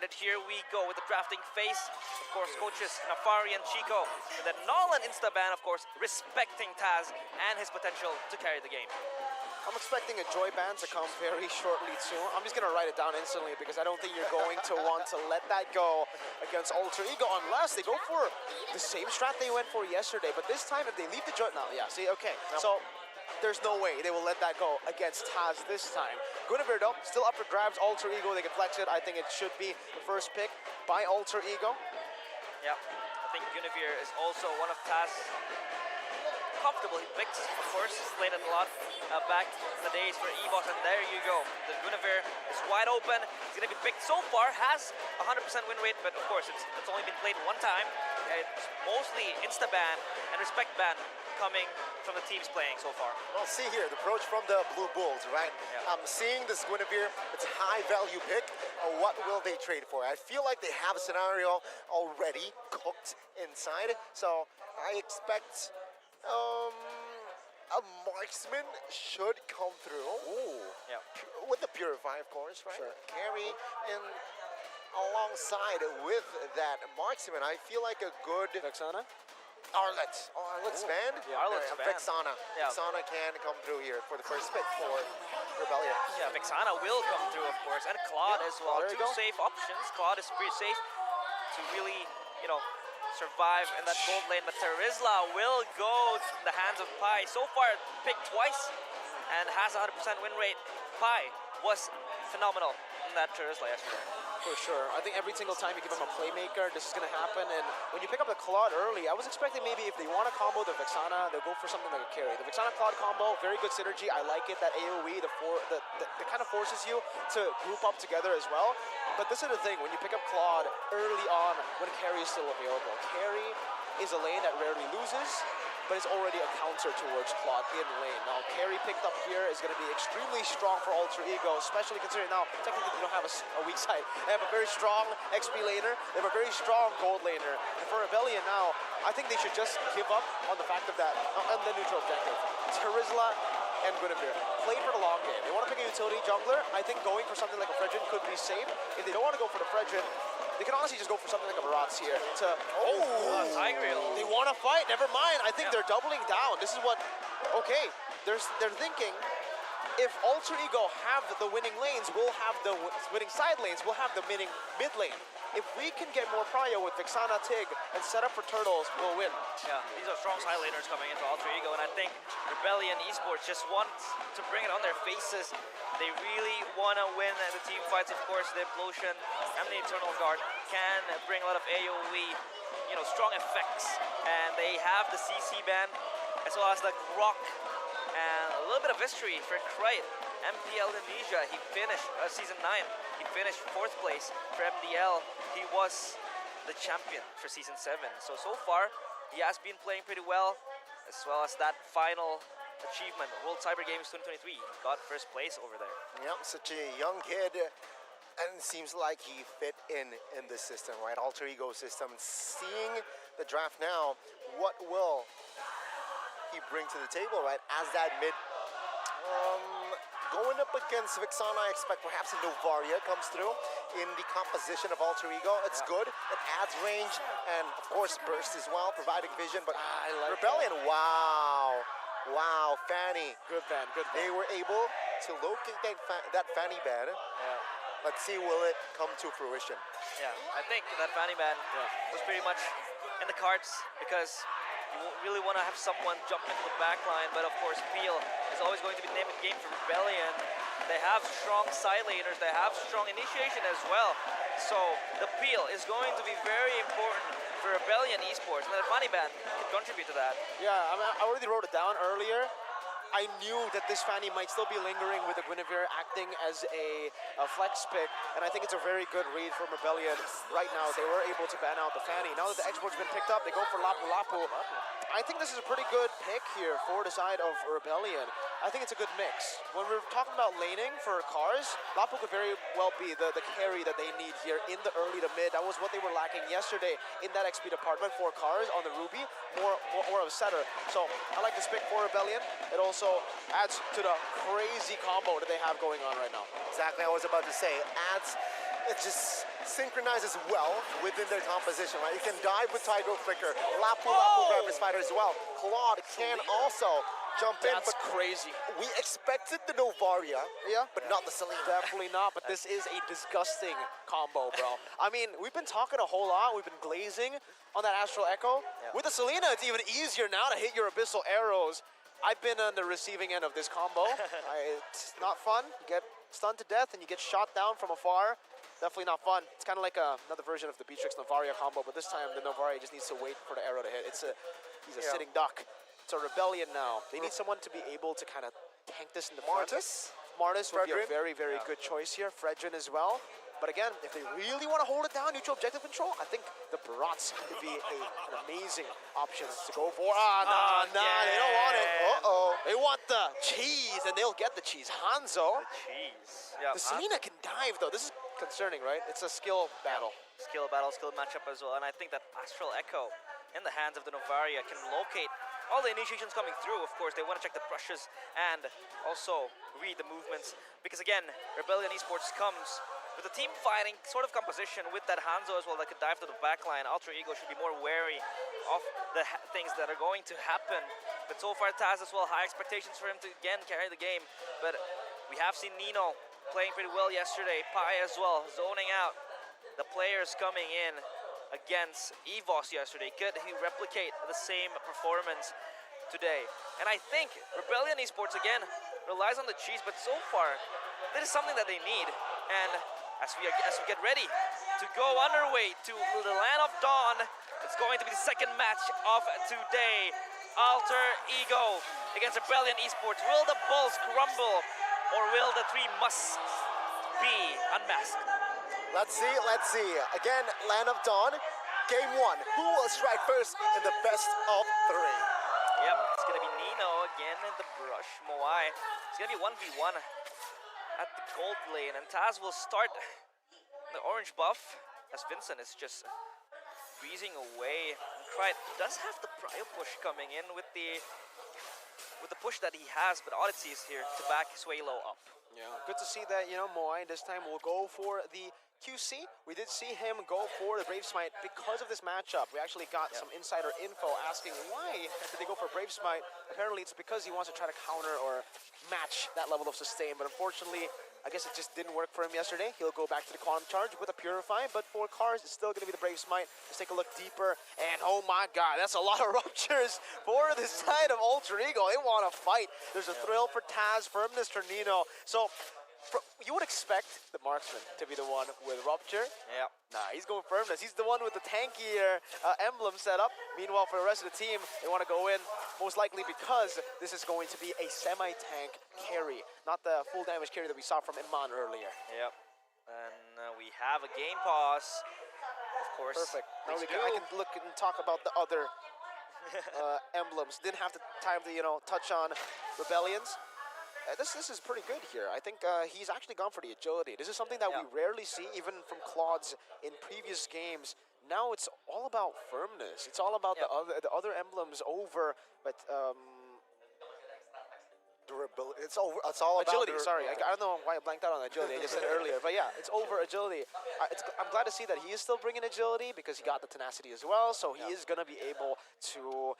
started. Here we go with the drafting phase. Of course, coaches Nafari and Chico. And then Nolan Instaban, of course, respecting Taz and his potential to carry the game. I'm expecting a joy band to come very shortly too. I'm just gonna write it down instantly because I don't think you're going to want to let that go against Alter Ego unless they go for the same strat they went for yesterday. But this time, if they leave the joy now, yeah, see, okay. Yep. So there's no way they will let that go against Taz this time. Guinevere though, still up for grabs. Alter Ego, they can flex it. I think it should be the first pick by Alter Ego. Yeah, I think Guinevere is also one of Taz's comfortable picks, of course. Played it a lot back in the days for EVOS, and there you go. The Guinevere is wide open. It's going to be picked so far, has 100% win rate, but of course it's only been played one time. It's mostly insta-ban and respect ban coming from the teams playing so far. Well, see here, the approach from the Blue Bulls, right? Yeah. I'm seeing this Guinevere, it's a high value pick. What will they trade for? I feel like they have a scenario already cooked inside, so I expect a marksman should come through. Ooh. Yeah. With the Purify, of course, right? Sure. Carry in alongside with that marksman. I feel like a good Vexana? Arlet's band? Yeah, Arlet's band. Vexana. Yeah. Vexana can come through here for the first pick for Rebellion. Yeah, Vexana will come through, of course, and Claude as well. There you Two go. safe options. Claude is pretty safe to really, you know, survive in that gold lane, but Terizla will go to the hands of Pi. So far, picked twice and has 100% win rate. Pi was phenomenal in that Terizla yesterday. For sure. I think every single time you give him a playmaker, this is going to happen. And when you pick up the Claude early, I was expecting maybe if they want to combo the Vexana, they'll go for something like a carry. The Vexana-Claude combo, very good synergy. I like it. That AoE, the kind of forces you to group up together as well. But this is the thing, when you pick up Claude early on, when carry is still available. Carry is a lane that rarely loses, but it's already a counter towards Claude in lane. Now, carry picked up here is going to be extremely strong for Alter Ego, especially considering now, technically they don't have a weak side. They have a very strong XP laner, they have a very strong gold laner. And for Rebellion now, I think they should just give up on the fact of that, on the neutral objective. Terizla and Guinevere, play for the long game. They want to pick a utility jungler. I think going for something like a Fredrin could be safe. If they don't want to go for the Fredrin, they can honestly just go for something like a Baratz here to, Tigreal. they want to fight, never mind. I think they're doubling down. This is what, okay, they're thinking, if Alter Ego have the winning lanes, we'll have the winning side lanes, we'll have the winning mid lane. If we can get more prio with Vexana Tig and set up for Turtles, we'll win. Yeah, these are strong side laners coming into Alter Ego, and I think Rebellion Esports just want to bring it on their faces. They really want to win the team fights. Of course, the Implosion and the Eternal Guard can bring a lot of AoE, you know, strong effects. And they have the CC ban, as well as the Grok, and a little bit of history for Krite. MPL Indonesia, he finished Season 9. He finished 4th place for MDL. He was the champion for Season 7. So far, he has been playing pretty well as that final achievement, World Cyber Games 2023. He got 1st place over there. Yep, such a young kid, and it seems like he fit in the system, right? Alter Ego system. Seeing the draft now, what will he bring to the table, right? As that mid, going up against Vexana, I expect perhaps a Novaria comes through in the composition of Alter Ego. It's good, it adds range, and of course burst as well, providing vision, but I like Rebellion, wow, Fanny. Good ban, good ban. They were able to locate that Fanny ban. Yeah. Let's see, will it come to fruition? Yeah, I think that Fanny ban was pretty much in the cards, because you really want to have someone jump into the backline, but of course Peel is always going to be the name of the game for Rebellion. They have strong side laners, they have strong initiation as well. So the Peel is going to be very important for Rebellion Esports, and the Fanny ban could contribute to that. Yeah, I mean, I already wrote it down earlier. I knew that this Fanny might still be lingering with the Guinevere acting as a flex pick, and I think it's a very good read from Rebellion right now. They were able to ban out the Fanny. Now that the export's been picked up, they go for Lapu Lapu. I think this is a pretty good pick here for the side of Rebellion. I think it's a good mix. When we're talking about laning for cars, Lapu could very well be the carry that they need here in the early to mid. That was what they were lacking yesterday in that XP department for cars on the Ruby, more of a setter. So I like this pick for Rebellion. It also adds to the crazy combo that they have going on right now. Exactly, I was about to say, adds it just synchronizes well within their composition, right? You can dive with Tiger Flicker, Lapu grab his fighter as well. Claude can also jump in, That's but crazy. we expected the Novaria, but not the Selena. Definitely not, but this is a disgusting combo, bro. I mean, we've been talking a whole lot. We've been glazing on that Astral Echo. With the Selena, it's even easier now to hit your Abyssal Arrows. I've been on the receiving end of this combo. It's not fun. You get stunned to death and you get shot down from afar. Definitely not fun. It's kind of like another version of the Beatrix Novaria combo, but this time the Novaria just needs to wait for the arrow to hit. He's a sitting duck. It's a Rebellion now. They need someone to be able to kind of tank this in the front. Martis would be a very, very good choice here. Fredrin as well. But again, if they really want to hold it down, neutral objective control, I think the Barats would be an amazing option to go for. Nah, they don't want it. They want the cheese, and they'll get the cheese. Hanzo. Cheese. Yeah, The Selena can dive, though. This is concerning, right? It's a skill battle. Skill battle, skill matchup as well. And I think that Astral Echo in the hands of the Novaria can locate all the initiations coming through. Of course, they want to check the brushes and also read the movements. Because again, Rebellion Esports comes with a team fighting sort of composition with that Hanzo as well that could dive to the backline. Alter Ego should be more wary of the things that are going to happen. But so far, Taz as well, high expectations for him to again carry the game. But we have seen Nino playing pretty well yesterday. Pai as well, zoning out the players coming in against EVOS yesterday. Could he replicate the same performance today? And I think Rebellion Esports again relies on the cheese, but so far this is something that they need. And as we get ready to go underway to the Land of Dawn, it's going to be the second match of today. Alter Ego against Rebellion Esports. Will the Bulls crumble, or will the three musts be unmasked? Let's see. Again, Land of Dawn, game one. Who will strike first in the best of three? Yep, it's gonna be Nino again in the brush. Moai. It's gonna be 1v1 at the gold lane, and Taz will start the orange buff as Vincent is just breezing away. And Pride does have the prio push coming in with the push that he has, but Odyssey is here to back Swalo up. Yeah, good to see that, Moai this time will go for the QC. We did see him go for the Brave Smite because of this matchup. We actually got some insider info asking why did they go for Brave Smite. Apparently it's because he wants to try to counter or match that level of sustain, but unfortunately, I guess it just didn't work for him yesterday. He'll go back to the Quantum Charge with a Purify, but for Cars, it's still going to be the Brave Smite. Let's take a look deeper, and oh my god, that's a lot of ruptures for the side of Alter Ego. They want to fight. There's a thrill for Taz, firmness for Nino. So, you would expect the marksman to be the one with rupture. Yeah. Nah, he's going firmness. He's the one with the tankier emblem set up. Meanwhile, for the rest of the team, they want to go in, most likely because this is going to be a semi-tank carry, not the full damage carry that we saw from Iman earlier. Yep. And we have a game pause, of course. Perfect. Now I can look and talk about the other emblems. Didn't have the time to, touch on Rebellions. This is pretty good here. I think he's actually gone for the agility. This is something that we rarely see, even from Claude's in previous games. Now it's all about firmness. It's all about the other emblems over, but durability. It's all about agility. Sorry, I don't know why I blanked out on agility. I just said it earlier, but yeah, it's over agility. I'm glad to see that he is still bringing agility because he got the tenacity as well. So he is gonna be able to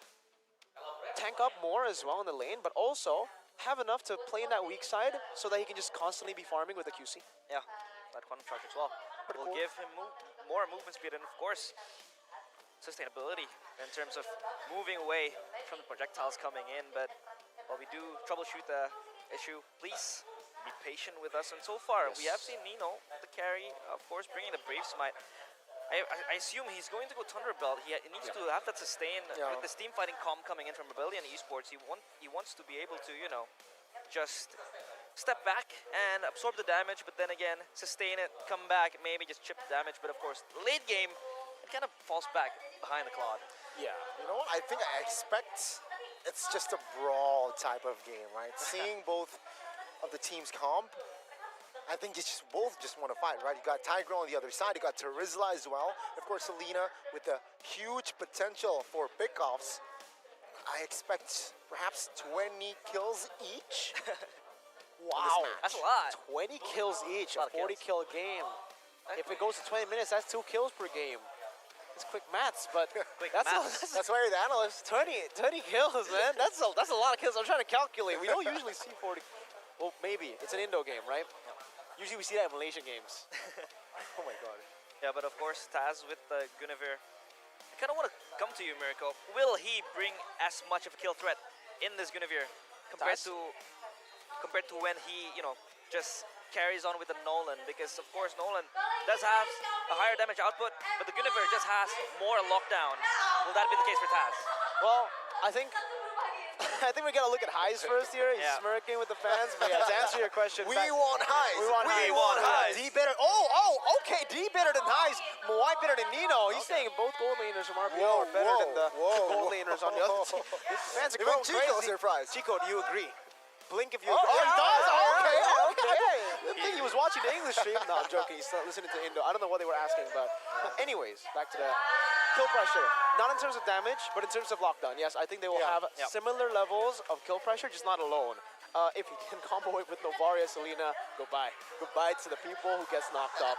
tank up more as well in the lane, but also have enough to play in that weak side so that he can just constantly be farming with the QC. Yeah, that Quantum Charge as well. Will give him more movement speed and, of course, sustainability in terms of moving away from the projectiles coming in. But while we do troubleshoot the issue, please be patient with us. And so far, we have seen Nino, the carry, of course, bringing the Brave Smite. I assume he's going to go Thunderbelt. He needs to have that sustain with this team fighting comp coming in from Rebellion Esports. He wants to be able to, just step back and absorb the damage, but then again, sustain it, come back, maybe just chip the damage. But of course, late game, it kind of falls back behind the Claude. Yeah. You know what? I think I expect it's just a brawl type of game, right? Seeing both of the teams comp, I think it's both want to fight, right? You got Tiger on the other side, you got Terizla as well. Of course, Selena with a huge potential for pickoffs. I expect perhaps 20 kills each. Wow, that's a lot. 20 kills each, a 40 kill game. If it goes to 20 minutes, that's 2 kills per game. It's quick maths, but Quick that's maths. that's why you're the analyst. 20 kills, man. That's a lot of kills. I'm trying to calculate. We don't usually see 40. Well, maybe it's an Indo game, right? Usually we see that in Malaysian games. Oh my god. Yeah, but of course, Taz with Guinevere. I kind of want to come to you, Miracle. Will he bring as much of a kill threat in this Guinevere compared Taz? to when he, just carries on with the Nolan? Because of course Nolan does have a higher damage output, but the Guinevere just has more lockdown. Will that be the case for Taz? Well, I think we gotta look at highs first here. He's Yeah. smirking with the fans, but yeah, to answer your question, We want highs. We want highs. D better. Okay. D better than highs. Moai better than Nino. He's saying both gold laners from RPL are better than the gold laners on the other team. Fans are Even going Chico's crazy. surprised. Chico, do you agree? Blink if you Oh, agree. yeah, he does. yeah, Okay. I think he was watching the English stream. No, I'm joking. He's listening to Indo. I don't know what they were asking, but anyways, back to the kill pressure. Not in terms of damage, but in terms of lockdown. Yes, I think they will have similar levels of kill pressure, just not alone. If he can combo it with Novaria, Selena, goodbye. Goodbye to the people who gets knocked up.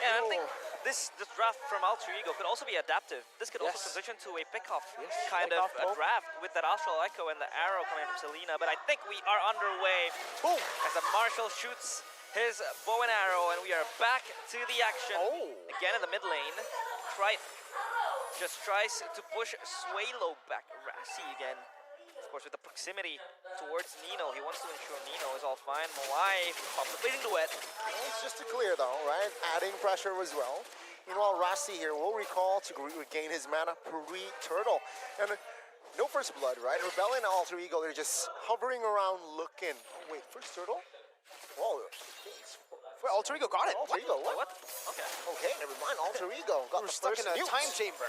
Yeah, I think this draft from Alter Ego could also be adaptive. This could also Yes. transition to a pick-off Yes, kind of pick-off a poke. draft with that Astral Echo and the arrow coming from Selena. But I think we are underway Boom. as the Marshall shoots his bow and arrow, and we are back to the action. Oh. Again in the mid lane. Trite just tries to push Swalo back. Rassi again. Of course, with the proximity towards Nino, he wants to ensure Nino is all fine. Moai completing the wet. It's just to clear though, right? Adding pressure as well. Meanwhile, Rassi here will recall to regain his mana pre-turtle. And no first blood, right? Rebellion and Alter Ego, they're just hovering around looking. Oh, wait, first turtle? Whoa. Wait, Alter Ego got it. Alter Ego, What? what? Okay. Okay, never mind. Alter Ego got We're the stuck first in a nukes. time chamber.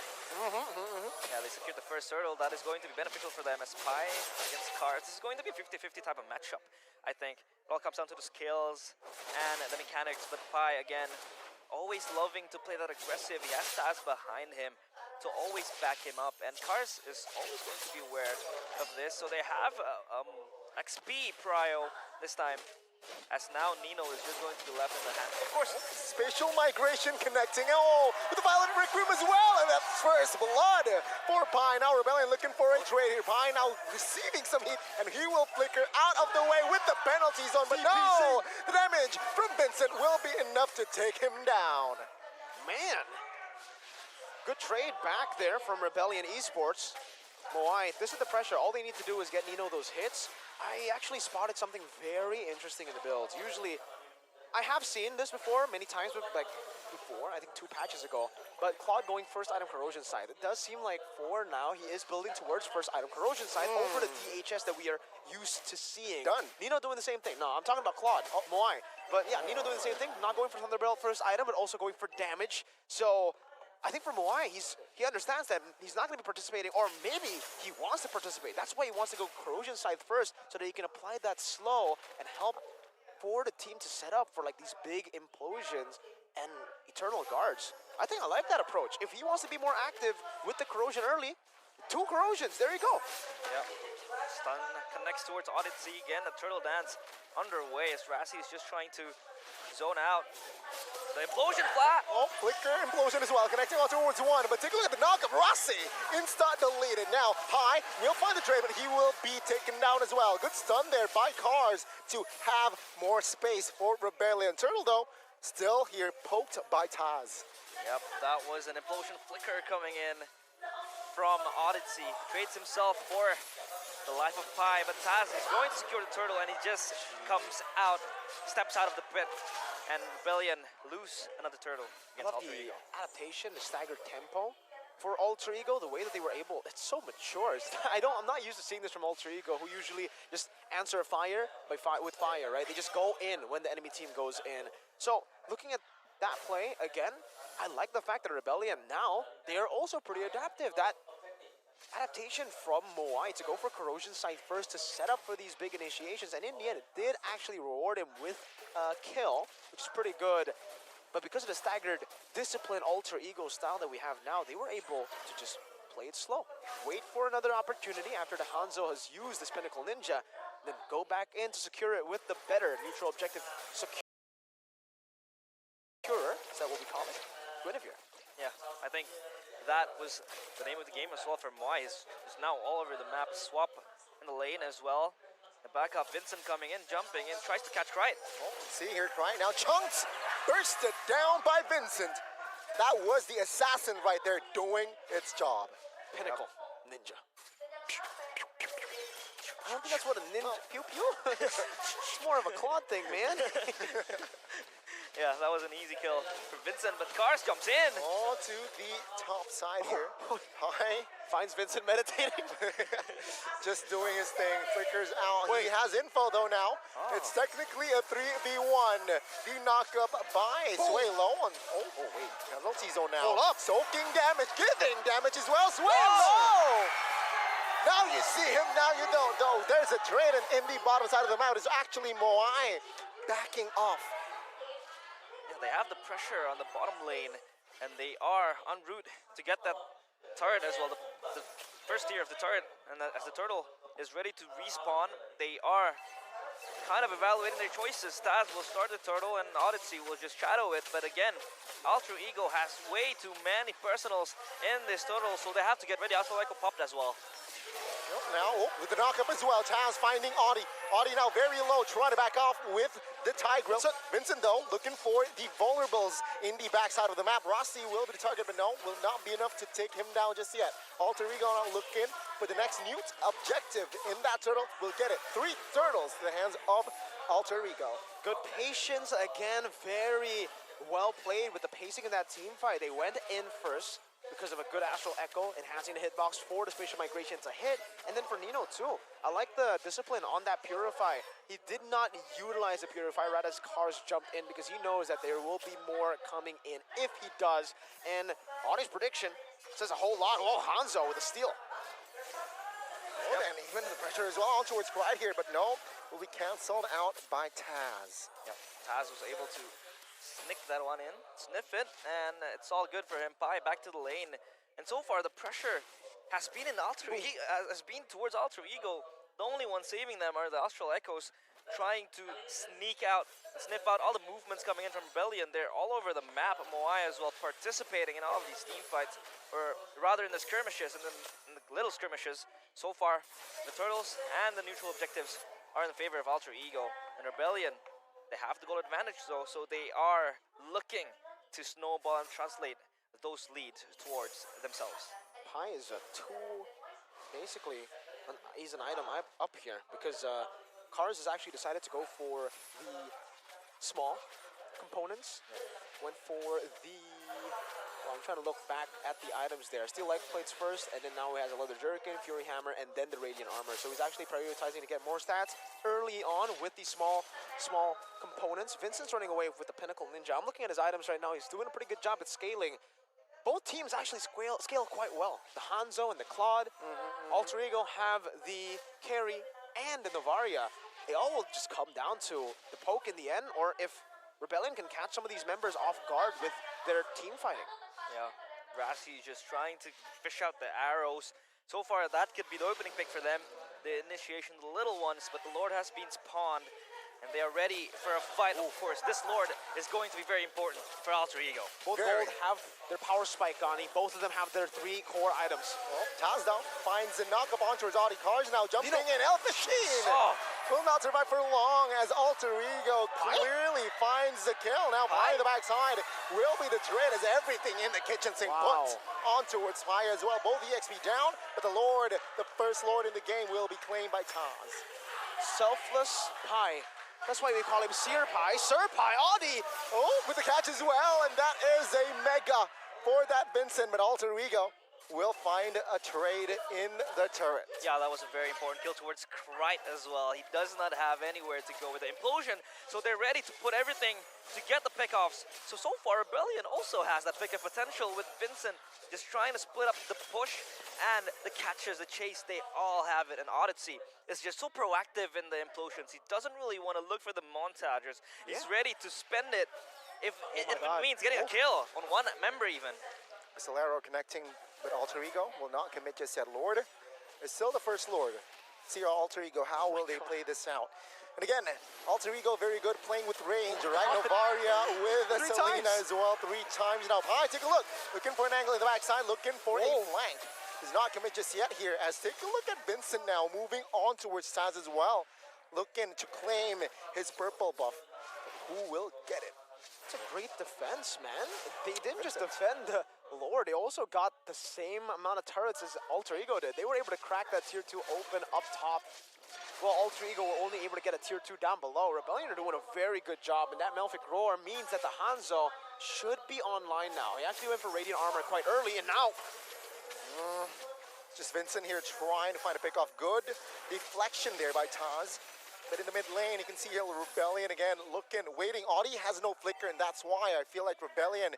Yeah, they secured the first turtle. That is going to be beneficial for them as Pi against Cars. This is going to be a 50-50 type of matchup, I think. It all comes down to the skills and the mechanics, but Pi, again, always loving to play that aggressive. He has Taz behind him to always back him up, and Cars is always going to be aware of this. So they have XP prio this time, as now Nino is just going to be left in the hands. Of course, Spatial migration connecting. Oh, with the Violent Rick Room as well. And that's first blood for Pi. Now Rebellion looking for a trade here. Pi now receiving some heat, and he will flicker out of the way with the penalty zone. But no, the damage from Vincent will be enough to take him down. Man. Good trade back there from Rebellion Esports. Moai, this is the pressure. All they need to do is get Nino those hits. I actually spotted something very interesting in the builds. Usually, I have seen this before many times, I think 2 patches ago. But Claude going first item corrosion side. It does seem like for now he is building towards first item corrosion side over the DHS that we are used to seeing. Done. Nino doing the same thing. No, I'm talking about Claude. Moai. But yeah, Nino doing the same thing. Not going for Thunderbolt first item, but also going for damage. So I think for Moai, he understands that he's not going to be participating, or maybe he wants to participate. That's why he wants to go corrosion side first, so that he can apply that slow and help for the team to set up for like these big implosions and eternal guards. I think I like that approach. If he wants to be more active with the corrosion early, 2 corrosions, there you go. yeah. Stun connects towards Odyssey again. The turtle dance underway as Rassi is just trying to zone out. The implosion flat. Oh, flicker implosion as well, connecting all towards one. But take a look at the knock of Rossi. Instant deleted. Now, Pi will find the trade, but he will be taken down as well. Good stun there by Cars to have more space for Rebellion. Turtle, though, still here, poked by Taz. Yep, that was an implosion flicker coming in from Odyssey. Trades himself for the life of Pi, but Taz is going to secure the turtle, and he just comes out, steps out of the pit, and Rebellion lose another turtle I against love Alter the Ego. adaptation, the staggered tempo for Alter Ego, the way that they were able, it's so mature. I'm not used to seeing this from Alter Ego, who usually just answer fire with fire, right? They just go in when the enemy team goes in. So looking at that play again, I like the fact that Rebellion now, they are also pretty adaptive. That adaptation from Moai to go for corrosion side first to set up for these big initiations, and in the end it did actually reward him with a kill, which is pretty good. But because of the staggered discipline Alter Ego style that we have now, they were able to just play it slow, wait for another opportunity after the Hanzo has used this Pinnacle Ninja, then go back in to secure it with the better neutral objective securer. So that will be Yeah, I think that was the name of the game as well for Moai. Is now all over the map. Swap in the lane as well. The backup, Vincent coming in, jumping in, tries to catch Krite. Oh, see here, Krite now. Chunks bursted down by Vincent. That was the assassin right there doing its job. Pinnacle ninja. I don't think that's what a ninja. Pew pew. It's more of a claw thing, man. Yeah, that was an easy kill for Vincent, but Cars jumps in. Oh, to the top side here. High. Finds Vincent meditating. Just doing his thing. Flickers out. Wait. He has info though now. It's technically a 3v1. The knockup by Sway low on. Oh, wait. Penalty zone now. Hold up. Soaking damage. Giving damage as well. Sway low. Now you see him. Now you don't. Oh, there's a trade in the bottom side of the map. It's actually Moai backing off. Yeah, they have the pressure on the bottom lane, and they are en route to get that turret as well. The first tier of the turret, and as the turtle is ready to respawn, they are kind of evaluating their choices. Taz will start the turtle, and Odyssey will just shadow it. But again, Ultra Ego has way too many personals in this turtle, so they have to get ready. Ultra Echo popped as well. Now, with the knockup as well, Taz finding Audi. Audi now very low, trying to back off with the Tigreal. Vincent, though, looking for the vulnerables in the backside of the map. Rossi will be the target, but no, will not be enough to take him down just yet. Alter Ego now looking for the next newt objective in that turtle. Will get it. 3 turtles to the hands of Alter Ego. Good patience again. Very well played with the pacing in that team fight. They went in first because of a good Astral Echo, enhancing the hitbox for the spatial migration to hit. And then for Nino too, I like the discipline on that Purify. He did not utilize the Purify right as Cars jumped in because he knows that there will be more coming in if he does. And Audie's prediction says a whole lot. Oh, Hanzo with a steal. Oh, and even the pressure as well towards Clyde here, but no, will be cancelled out by Taz. Yep, Taz was able to snick that one in, sniff it, and it's all good for him. Pai back to the lane, and so far the pressure has been towards Ultra Ego. The only one saving them are the Astral Echoes, trying to sneak out, sniff out all the movements coming in from Rebellion. They're all over the map. Moai as well participating in all of these team fights, or rather in the skirmishes and then in the little skirmishes. So far, the Turtles and the neutral objectives are in the favor of Ultra Ego, and Rebellion, they have the goal advantage though, so they are looking to snowball and translate those leads towards themselves. Pai is a basically, he's an item up here because Cars has actually decided to go for the small components. Went for the, well, I'm trying to look back at the items there. Steel life plates first, and then now he has a leather jerkin, fury hammer, and then the radiant armor. So he's actually prioritizing to get more stats early on with the small components. Vincent's running away with the pinnacle ninja. I'm looking at his items right now. He's doing a pretty good job at scaling. Both teams actually scale quite well. The Hanzo and the Claude. Alter Ego have the carry and the Novaria. It all will just come down to the poke in the end, or if Rebellion can catch some of these members off guard with their team fighting. Yeah, Rassi just trying to fish out the arrows. So far, that could be the opening pick for them. The initiation, the little ones, but the Lord has been spawned, and they are ready for a fight. Of course, this Lord is going to be very important for Alter Ego. Both gold have their power spike on him. Both of them have their 3 core items. Well, Taz down, finds the knockup on towards Audi. Cars now jumping in. L15 will not survive for long as Alter Ego clearly finds the kill. Now Pai the backside will be the trade as everything in the kitchen sink put on towards Pai as well. Both EXP down, but the Lord, the first Lord in the game, will be claimed by Taz. Selfless Pai. That's why we call him Sir Pai. Sir Pai, Audi! Oh, with the catch as well, and that is a mega for that Vincent, but Alter Ego will find a trade in the turret. Yeah, that was a very important kill towards Krite as well. He does not have anywhere to go with the implosion, so they're ready to put everything to get the pickoffs. So far, Rebellion also has that pickoff potential with Vincent just trying to split up the push and the catches, the chase, they all have it. And Odyssey is just so proactive in the implosions. He doesn't really want to look for the montagers. He's ready to spend it if it means getting a kill on one member even. Solero connecting with Alter Ego will not commit just yet. Lord is still the first Lord. See our Alter Ego, how will they play this out? And again, Alter Ego very good playing with range, right? Novaria with Three Selena times. as well, 3 times now. Pi, take a look. Looking for an angle in the backside, looking for a flank. Does not commit just yet here, as take a look at Vincent now, moving on towards Taz as well. Looking to claim his purple buff. Who will get it? It's a great defense, man. They didn't just defend the Lord, they also got the same amount of turrets as Alter Ego did. They were able to crack that tier 2 open up top. Well, Alter Ego were only able to get a tier 2 down below. Rebellion are doing a very good job, and that Melfic Roar means that the Hanzo should be online now. He actually went for Radiant Armor quite early, and now... Just Vincent here trying to find a pick off. Good deflection there by Taz. But in the mid lane, you can see here Rebellion again looking, waiting. Audi has no flicker, and that's why I feel like Rebellion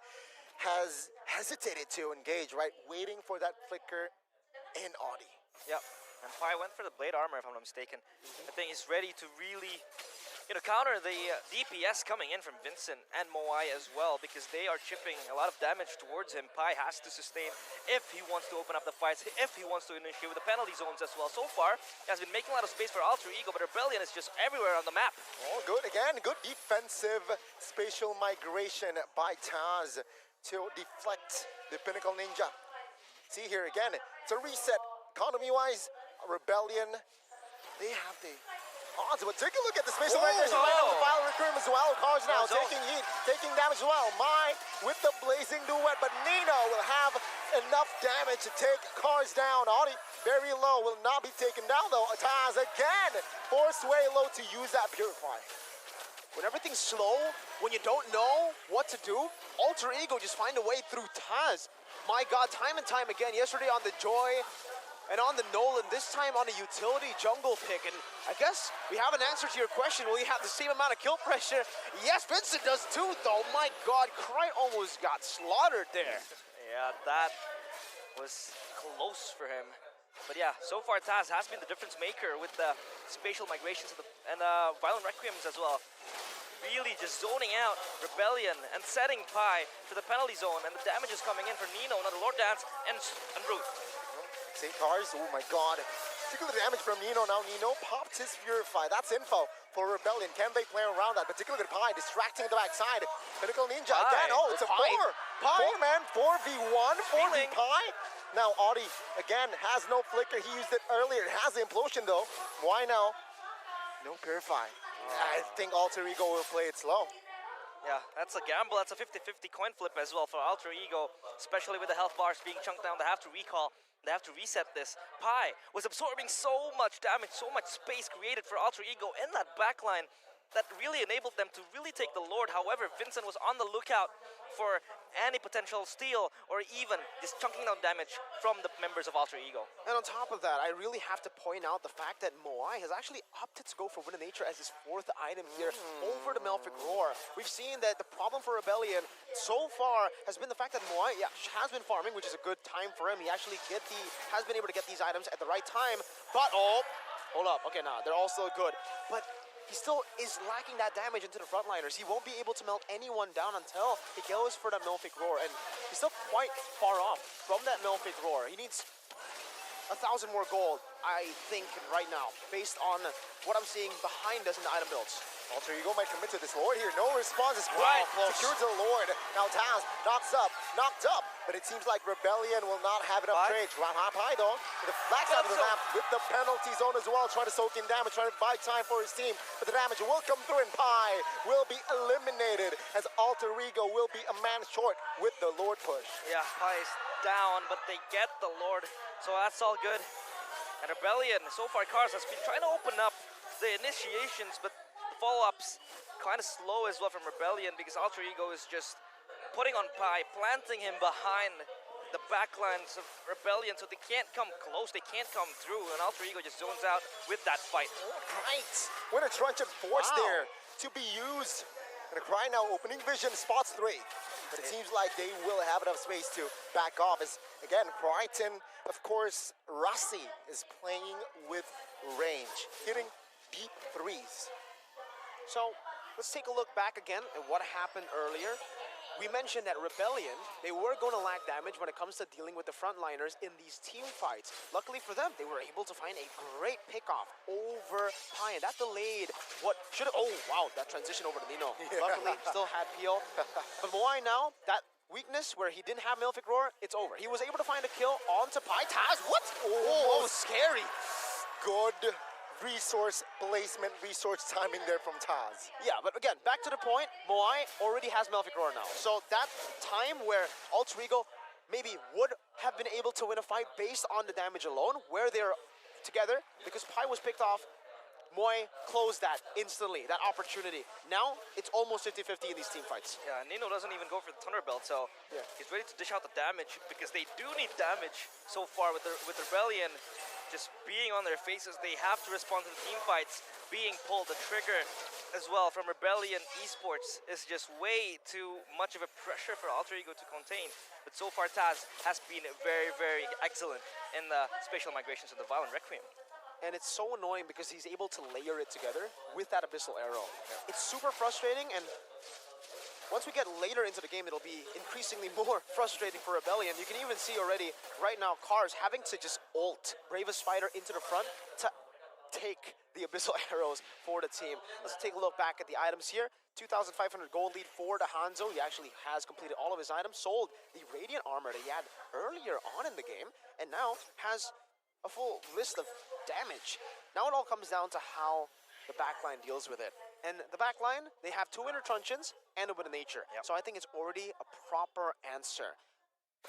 has hesitated to engage, right? Waiting for that flicker in Audi. Yep. And Pi went for the blade armor, if I'm not mistaken. I think he's ready to really, counter the DPS coming in from Vincent and Moai as well, because they are chipping a lot of damage towards him. Pi has to sustain if he wants to open up the fights, if he wants to initiate with the penalty zones as well. So far, he has been making a lot of space for Alter Ego, but Rebellion is just everywhere on the map. Oh, good again. Good defensive spatial migration by Taz to deflect the Pinnacle Ninja. See here again, it's a reset. Economy-wise, Rebellion, they have the odds, but take a look at the spatial migration. Right now, the Vile Recurrent as well. Cars now taking heat, taking damage as well. Mai with the blazing duet, but Nino will have enough damage to take Cars down. Audi very low, will not be taken down though. Taz again forced way low to use that Purify. When everything's slow, when you don't know what to do, Alter Ego just find a way through Taz. My God, time and time again, yesterday on the Joy and on the Nolan, this time on a utility jungle pick. And I guess we have an answer to your question. Will he have the same amount of kill pressure? Yes, Vincent does too, though. My God, Cry almost got slaughtered there. Yeah, that was close for him. But yeah, so far Taz has been the difference maker with the spatial migrations and Violent Requiems as well. Really just zoning out Rebellion and setting Pi to the penalty zone, and the damage is coming in for Nino, another Lord Dance, and Root. St. Cars, oh my God. Particular damage from Nino. Now Nino popped his Purify. That's info for Rebellion. Can they play around that? Particularly Pi distracting the backside. Pinnacle Ninja again. Oh, it's a Pi. Four-man, 4v1, 4v Pi. Now Audi, again, has no flicker. He used it earlier. It has the implosion though. Why now? No Purify. I think Alter Ego will play it slow. Yeah, that's a gamble. That's a 50-50 coin flip as well for Alter Ego, especially with the health bars being chunked down. They have to recall. They have to reset this. Pi was absorbing so much damage, so much space created for Alter Ego in that backline that really enabled them to really take the Lord. However, Vincent was on the lookout for any potential steal or even just chunking down damage from the members of Alter Ego. And on top of that, I really have to point out the fact that Moai has actually opted to go for Wind of Nature as his 4th item here over the Melfic Roar. We've seen that the problem for Rebellion so far has been the fact that Moai has been farming, which is a good time for him. He actually has been able to get these items at the right time. But, hold up. Okay, nah, they're all still good. But he still is lacking that damage into the frontliners. He won't be able to melt anyone down until he goes for that Melfic Roar. And he's still quite far off from that Melfic Roar. He needs 1,000 more gold, I think, right now, based on what I'm seeing behind us in the item builds. Alter Ego might commit to this Lord here. No response is Right. secured to the Lord. Now Taz knocked up, but it seems like Rebellion will not have enough trade. Pi though, the backside of the map with the penalty zone as well, trying to soak in damage, trying to buy time for his team. But the damage will come through, and Pi will be eliminated as Alter Ego will be a man short with the Lord push. Yeah, Pi is down, but they get the Lord, so that's all good. And Rebellion, so far Cars has been trying to open up the initiations, but the follow-ups kind of slow as well from Rebellion, because Alter Ego is just putting on Pi, planting him behind the backlines of Rebellion, so they can't come close, they can't come through, and Alter Ego just zones out with that fight. Right, when a truncheon force there to be used. And a Cry now opening vision, spots 3. But it seems like they will have enough space to back off. As again, Crichton, of course, Rossi is playing with range, hitting deep threes. So let's take a look back again at what happened earlier. we mentioned that Rebellion, they were going to lack damage when it comes to dealing with the frontliners in these team fights. Luckily for them, they were able to find a great pickoff over Pi, and that delayed what should have... Oh, wow, that transition over to Nino. Luckily, still had peel. But Moai now, that weakness where he didn't have Malefic Roar, it's over. He was able to find a kill onto Pi. Taz, what? Oh, that was scary. Good resource placement, resource timing there from Taz. Yeah, but again, back to the point, Moai already has Malefic Roar now. So that time where Alter Ego maybe would have been able to win a fight based on the damage alone, where they're together, because Pi was picked off, Moai closed that instantly, that opportunity. Now, it's almost 50-50 in these team fights. Yeah, Nino doesn't even go for the Thunder Belt, so he's ready to dish out the damage because they do need damage so far with Rebellion. Just being on their faces, they have to respond to the team fights. Being pulled, the trigger as well from Rebellion Esports is just way too much of a pressure for Alter Ego to contain. But so far, Taz has been very, very excellent in the spatial migrations of the Violent Requiem. And it's so annoying because he's able to layer it together with that Abyssal Arrow. It's super frustrating, and once we get later into the game, it'll be increasingly more frustrating for Rebellion. You can even see already, right now, Cars having to just ult Bravest Spider into the front to take the Abyssal Arrows for the team. Let's take a look back at the items here. 2,500 gold lead for the Hanzo. He actually has completed all of his items, sold the Radiant Armor that he had earlier on in the game, and now has a full list of damage. Now it all comes down to how the backline deals with it. And the backline, they have 2 Inner Truncheons and a Wind of Nature. So I think it's already a proper answer.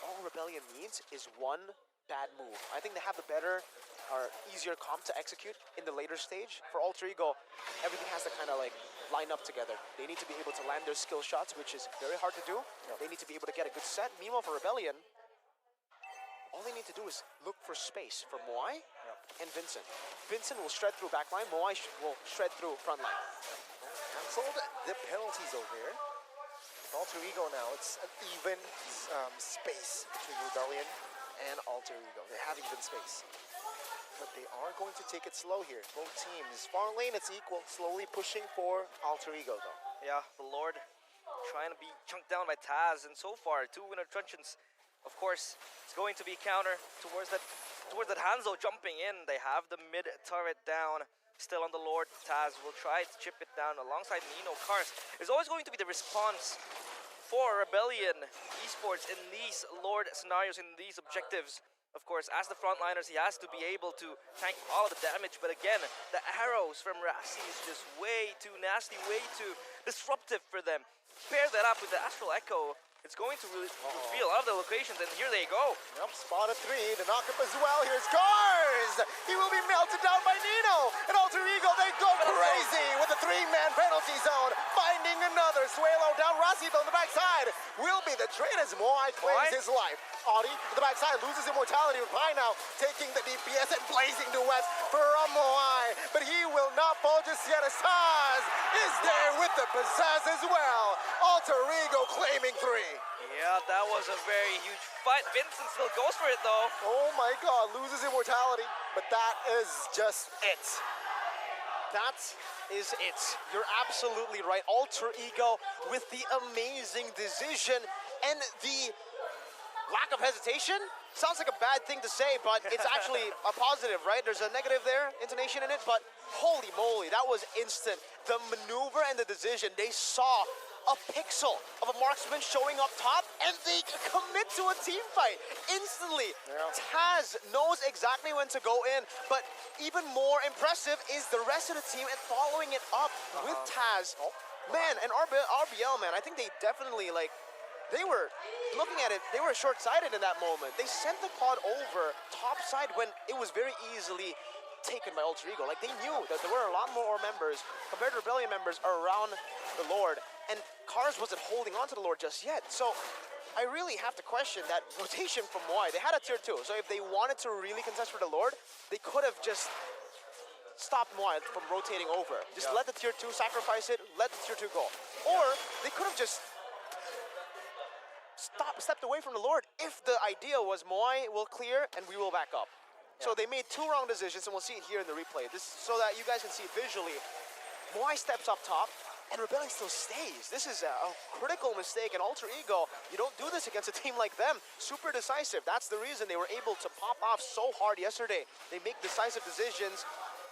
All Rebellion needs is one bad move. I think they have the better or easier comp to execute in the later stage. For Alter Ego, everything has to kind of like line up together. They need to be able to land their skill shots, which is very hard to do. They need to be able to get a good set. Meanwhile, for Rebellion, all they need to do is look for space for Moai and Vincent. Vincent will shred through backline, Moai will shred through frontline. Cancelled the penalties over here. Alter Ego now, it's an even space between Rebellion and Alter Ego. They have even space. But they are going to take it slow here. Both teams. Far lane, it's equal. Slowly pushing for Alter Ego, though. Yeah, the Lord trying to be chunked down by Taz, and so far, 2 Winter Truncheons. Of course, it's going to be counter towards that Hanzo jumping in. They have the mid turret down. Still on the Lord. Taz will try to chip it down alongside Nino. Cars is always going to be the response for Rebellion Esports in these Lord scenarios, in these objectives. Of course, as the frontliners, he has to be able to tank all of the damage. But again, the arrows from Rassi is just way too nasty, way too disruptive for them. Pair that up with the Astral Echo, it's going to really reveal all of the locations, and here they go. Yep, spot of 3, the knockup as well. Here's Cars! He will be melted down by Nino. And Alter Ego, they go crazy with a 3-man penalty zone. Finding another. Suelo down, Rassi on the backside. Will be the trade as Moai claims his life. Audi, on the backside, loses immortality. Pi now taking the DPS and blazing the west from Moai. But he will not fall just yet as Taz is there with the pizzazz as well. Alter Ego claiming 3. Yeah, that was a very huge fight. Vincent still goes for it though. Oh my god, loses immortality. But that is just it. That is it. You're absolutely right. Alter Ego with the amazing decision and the lack of hesitation. Sounds like a bad thing to say, but it's actually a positive, right? There's a negative there, intonation in it, but holy moly, that was instant. The maneuver and the decision, they saw a pixel of a marksman showing up top, and they commit to a team fight instantly. Taz knows exactly when to go in, but even more impressive is the rest of the team and following it up with Taz. Man, and RBL, man, I think they definitely, like, they were looking at it, they were short-sighted in that moment. They sent the pod over topside when it was very easily taken by Alter Ego. Like, they knew that there were a lot more members compared to Rebellion members around the Lord, and Cars wasn't holding on to the Lord just yet. So I really have to question that rotation from Moai. They had a tier 2, so if they wanted to really contest for the Lord, they could have just stopped Moai from rotating over. Just let the tier 2 sacrifice it, let the tier 2 go. Or they could have just stepped away from the Lord if the idea was Moai will clear and we will back up. So they made 2 wrong decisions, and we'll see it here in the replay. This so that you guys can see it visually. Moai steps up top, and Rebellion still stays. This is a critical mistake, and Alter Ego, you don't do this against a team like them. Super decisive. That's the reason they were able to pop off so hard yesterday. They make decisive decisions,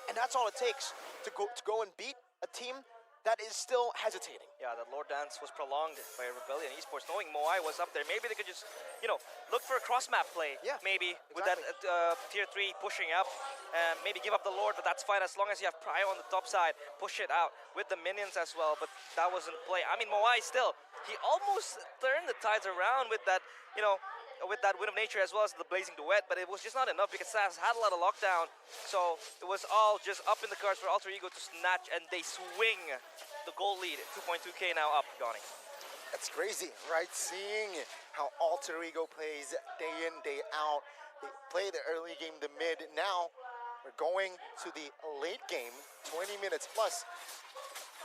and that's all it takes to go and beat a team that is still hesitating. Yeah, the Lord Dance was prolonged by Rebellion Esports. Knowing Moai was up there, maybe they could just, you know, look for a cross-map play. Yeah, maybe with that tier 3 pushing up. Maybe give up the Lord, but that's fine as long as you have Prio on the top side. Push it out with the minions as well, but that wasn't play. I mean, Moai still, he almost turned the tides around with that, you know, with that Wind of Nature as well as the Blazing Duet, but it was just not enough because SAS had a lot of lockdown. So it was all just up in the cards for Alter Ego to snatch, and they swing the gold lead. 2.2K now up, Johnny. That's crazy, right? Seeing how Alter Ego plays day in, day out. They play the early game, the mid. Now we're going to the late game, 20 minutes plus.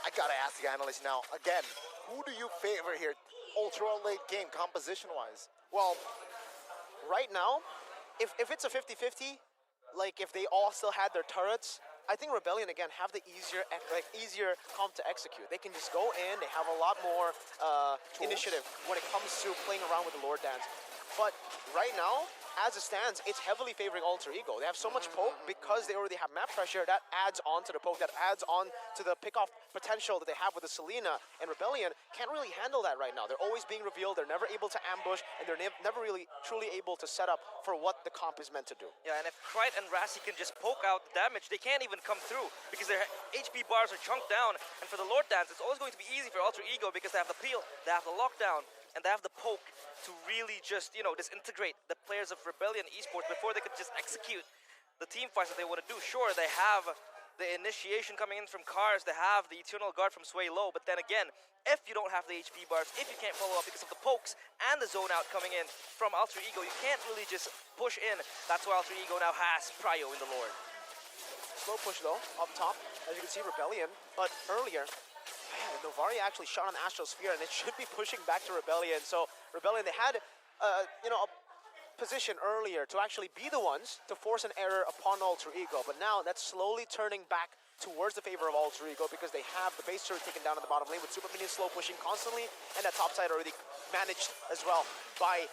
I gotta ask the analyst now, again, who do you favor here, ultra late game, composition-wise? Well, right now, if it's a 50-50, like if they all still had their turrets, I think Rebellion again have the easier comp to execute. They can just go in. They have a lot more initiative when it comes to playing around with the Lord Dance. But right now, as it stands, it's heavily favoring Alter Ego. They have so much poke because they already have map pressure that adds on to the poke, that adds on to the pick-off potential that they have with the Selena. And Rebellion can't really handle that right now. They're always being revealed, they're never able to ambush, and they're never really truly able to set up for what the comp is meant to do. Yeah, and if Krite and Rassi can just poke out the damage, they can't even come through because their HP bars are chunked down. And for the Lord Dance, it's always going to be easy for Alter Ego because they have the peel, they have the lockdown, and they have the poke to really just, you know, disintegrate the players of Rebellion Esports before they could just execute the team fights that they want to do. Sure, they have the initiation coming in from Cars, they have the Eternal Guard from Sway Low, but then again, if you don't have the HP bars, if you can't follow up because of the pokes and the zone out coming in from Alter Ego, you can't really just push in. That's why Alter Ego now has Prio in the Lord. Slow push though, up top, as you can see Rebellion, but earlier, man, Novari actually shot on Astrosphere, and it should be pushing back to Rebellion. So Rebellion, they had, you know, a position earlier to actually be the ones to force an error upon Alter Ego, but now that's slowly turning back towards the favor of Alter Ego because they have the base turret taken down in the bottom lane with Super Minions slow pushing constantly, and that top side already managed as well by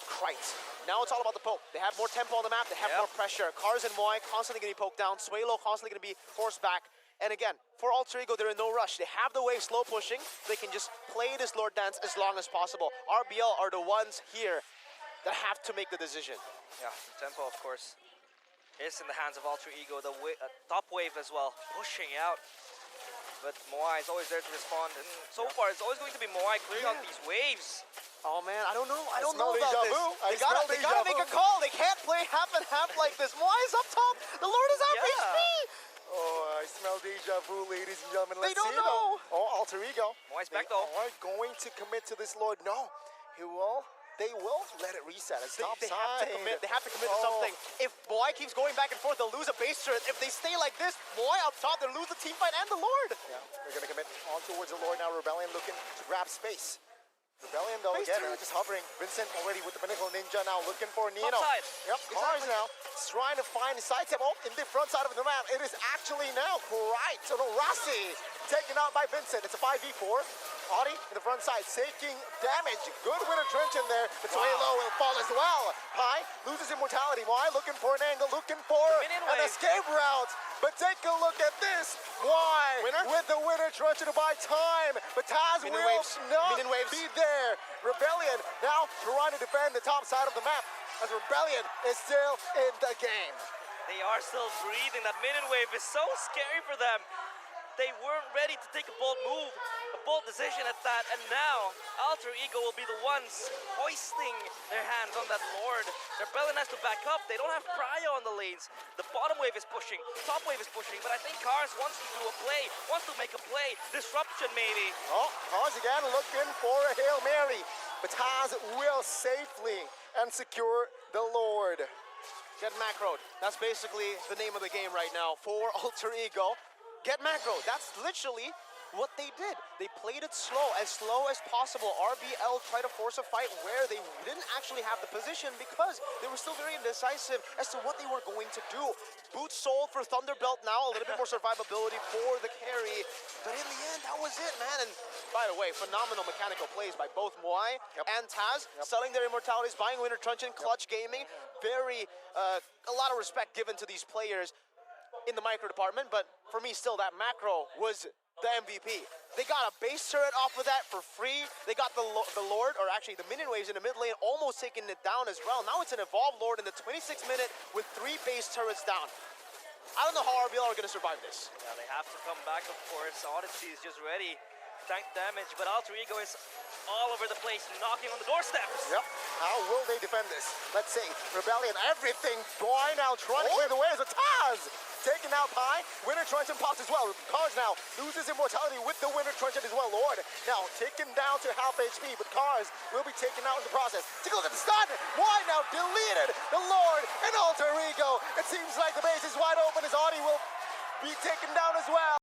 Krite. Now it's all about the poke. They have more tempo on the map, they have more pressure. Cars and Moai constantly going to be poked down, Swaylo constantly going to be forced back. And again, for Alter Ego, they're in no rush. They have the wave slow pushing. They can just play this Lord Dance as long as possible. RBL are the ones here that have to make the decision. Yeah, the tempo, of course, is in the hands of Alter Ego. The top wave as well, pushing out. But Moai is always there to respond. And so far, it's always going to be Moai clearing out these waves. Oh man, I don't know. I don't know smell about déjà vu. this. They gotta make a call. They can't play half and half like this. Moai is up top. The Lord is out HP. Oh, I smell deja vu, ladies and gentlemen. They Let's don't see know. though. Oh, Alter Ego. Moai's They back though. are going to commit to this Lord. No, he will. They will let it reset. It's top They side. have to commit. They have to commit to something. If Moai keeps going back and forth, they'll lose a base turret. If they stay like this, Moai up top, they'll lose the team fight and the Lord. Yeah, they're going to commit on towards the Lord now. Rebellion looking to grab space. Rebellion though, again, just hovering. Vincent already with the Pinnacle Ninja now looking for Nino. Top side. Yep, Cars now. Trying to find the side step. Oh, in the front side of the map. It is actually now right. So no, Rassi taken out by Vincent. It's a 5v4. Audi in the front side taking damage. Good winner trench in there. But Swaylo will fall as well. High loses immortality. Moai looking for an angle, looking for an escape route. But take a look at this. Moai with the winner trench to buy time. But Taz will not be there. Rebellion now trying to defend the top side of the map as Rebellion is still in the game. They are still breathing. That minion wave is so scary for them. They weren't ready to take a bold move, a bold decision at that, and now Alter Ego will be the ones hoisting their hands on that Lord. Rebellion has to back up. They don't have Prio on the lanes. The bottom wave is pushing, top wave is pushing, but I think Cars wants to do a play, wants to make a play. Disruption maybe. Oh, Cars again looking for a Hail Mary, but Taz will safely and secure the Lord. Get macroed. That's basically the name of the game right now for Alter Ego. Get macro. That's literally what they did. They played it slow as possible. RBL tried to force a fight where they didn't actually have the position because they were still very indecisive as to what they were going to do. Boots sold for Thunderbelt now, a little bit more survivability for the carry. But in the end, that was it, man. And by the way, phenomenal mechanical plays by both Moai and Taz, selling their immortalities, buying Winter Truncheon, clutch gaming. Very, a lot of respect given to these players in the micro department, but for me still that macro was the MVP. They got a base turret off of that for free. They got the Lord, or actually the minion waves in the mid lane, almost taking it down as well. Now it's an Evolved Lord in the 26th minute with 3 base turrets down. I don't know how RBL are going to survive this. Yeah, they have to come back, of course. Odyssey is just ready. Tank damage, but Alter Ego is all over the place, knocking on the doorsteps. Yep. How will they defend this? Let's see. Rebellion, everything. Boy now trying to clear the way as a Taz. Taking out Pi. Winter Truncheon pops as well. Cars now loses immortality with the Winter Truncheon as well. Lord now taken down to half HP, but Cars will be taken out in the process. Take a look at the stun. Why now deleted the Lord and Alter Ego. It seems like the base is wide open as Audi will be taken down as well.